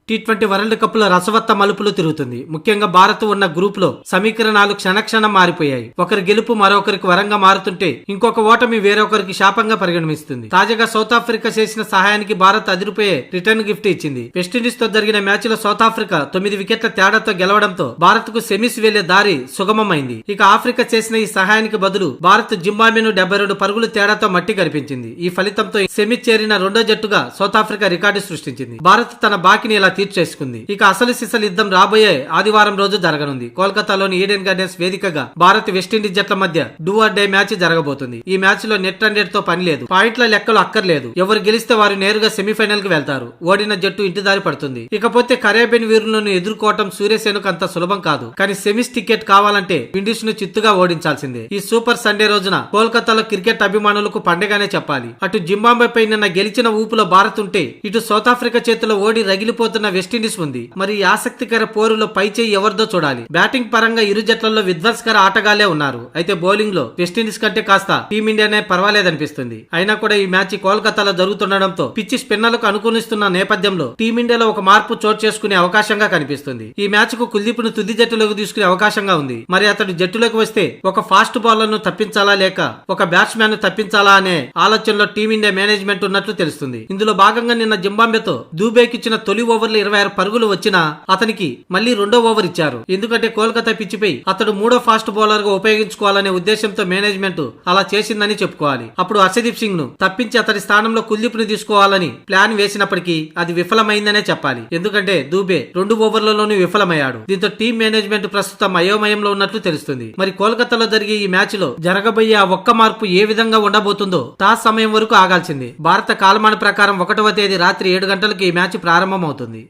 T20 world cup లో రసవత్త మలుపులు తిరుగుతుంది. ముఖ్యంగా భారత్ ఉన్న గ్రూప్ లో సమీకరణాలు క్షణక్షణం మారిపోయాయి. ఒకరి గెలుపు మరొకరికి వరంగా మారుతుంటే ఇంకొక ఓటమి వేరొకరికి శాపంగా పరిగణిస్తుంది. తాజాగా సౌత్ ఆఫ్రికా చేసిన సహాయానికి భారత్ అదిరిపోయే రిటర్న్ గిఫ్ట్ ఇచ్చింది. వెస్టిండీస్ తో జరిగిన మ్యాచ్ లో సౌత్ ఆఫ్రికా 9 వికెట్ల తేడాతో గెలవడంతో భారత్ కు సెమీస్ వెళ్లే దారి సుగమమైంది. ఇక ఆఫ్రికా చేసిన ఈ సహాయానికి బదులు భారత్ జింబాబ్వేను 72 పరుగుల తేడాతో మట్టి కనిపించింది. ఈ ఫలితంతో సెమీస్ చేరిన రెండో జట్టుగా సౌత్ ఆఫ్రికా రికార్డు సృష్టించింది. భారత్ తన బాకీని ఇలా తీర్చేసుకుంది. ఇక అసలు సిసలు యుద్ధం రాబోయే ఆదివారం రోజు జరగనుంది. కోల్కతాలోని ఈడెన్ గార్డెన్స్ వేదికగా భారత్ వెస్టిండీస్ జట్ల మధ్య డూ ఆర్ డే మ్యాచ్ జరగబోతుంది. ఈ మ్యాచ్ లో నెట్ రన్ రేట్ తో పని లేదు, పాయింట్ల లెక్కలు అక్కర్లేదు. ఎవరు గెలిస్తే వారు నేరుగా సెమీఫైనల్ కి వెళ్తారు. ఓడిన జట్టు ఇంటిదారి పడుతుంది. ఇకపోతే కరేబియన్ వీరులను ఎదుర్కోవటం సూర్యసేనకు అంత సులభం కాదు. కానీ సెమీస్ టికెట్ కావాలంటే విండీస్ ను చిత్తుగా ఓడించాల్సిందే. ఈ సూపర్ సండే రోజున కోల్కతాలో క్రికెట్ అభిమానులకు పండగానే చెప్పాలి. అటు జింబాబ్వే పై నిన్న గెలిచిన ఊపులో భారత్ ఉంటే ఇటు సౌత్ ఆఫ్రికా చేతిలో ఓడి రగిలిపోతున్న వెస్టిండీస్ ఉంది. మరి ఈ ఆసక్తికర పోరులో పై చేయి ఎవరిదో చూడాలి. బ్యాటింగ్ పరంగా ఇరు జట్లలో విధ్వంసకర ఆటగాళ్లే ఉన్నారు. అయితే బౌలింగ్ లో వెస్టిండీస్ కంటే కాస్త టీమిండియానే పర్వాలేదనిపిస్తుంది. అయినా కూడా ఈ మ్యాచ్ కోల్కతాలో జరుగుతుండడంతో పిచ్చి స్పిన్నర్లకు అనుకూలిస్తున్న నేపథ్యంలో టీమిండియాలో ఒక మార్పు చోటు చేసుకునే అవకాశంగా కనిపిస్తుంది. ఈ మ్యాచ్ కు కుల్దీప్ ను తుది జట్టులోకి తీసుకునే అవకాశంగా ఉంది. మరి అతడు జట్టులోకి వస్తే ఒక ఫాస్ట్ బౌలర్ ను తప్పించాలా లేక ఒక బ్యాట్స్మెన్ ను తప్పించాలా అనే ఆలోచనలో టీమిండియా మేనేజ్మెంట్ ఉన్నట్లు తెలుస్తుంది. ఇందులో భాగంగా నిన్న జింబాబ్వేతో దూబేకి ఇచ్చిన తొలి ఓవర్లు 26 పరుగులు వచ్చినా అతనికి మళ్లీ రెండో ఓవర్ ఇచ్చారు. ఎందుకంటే కోల్కతా పిచ్చిపై అతడు మూడో ఫాస్ట్ బౌలర్ గా ఉపయోగించుకోవాలనే ఉద్దేశంతో మేనేజ్మెంట్ అలా చేసిందని చెప్పుకోవాలి. అప్పుడు హర్షదీప్ సింగ్ ను తప్పించి అతడి స్థానంలో కుల్దీప్ ను తీసుకోవాలని ప్లాన్ వేసినప్పటికీ అది విఫలమైందనే చెప్పాలి. ఎందుకంటే దూబే 2 ఓవర్లలోనూ విఫలమయ్యాడు. దీంతో టీం మేనేజ్మెంట్ ప్రస్తుతం అయోమయంలో ఉన్నట్లు తెలుస్తుంది. మరి కోల్కతాలో జరిగే ఈ మ్యాచ్ లో జరగబోయే ఆ ఒక్క మార్పు ఏ విధంగా ఉండబోతుందో టాస్ సమయం వరకు ఆగాల్సిందే. భారత కాలమాన ప్రకారం 1వ తేదీ రాత్రి 7 గంటలకు ఈ మ్యాచ్ ప్రారంభమవుతుంది.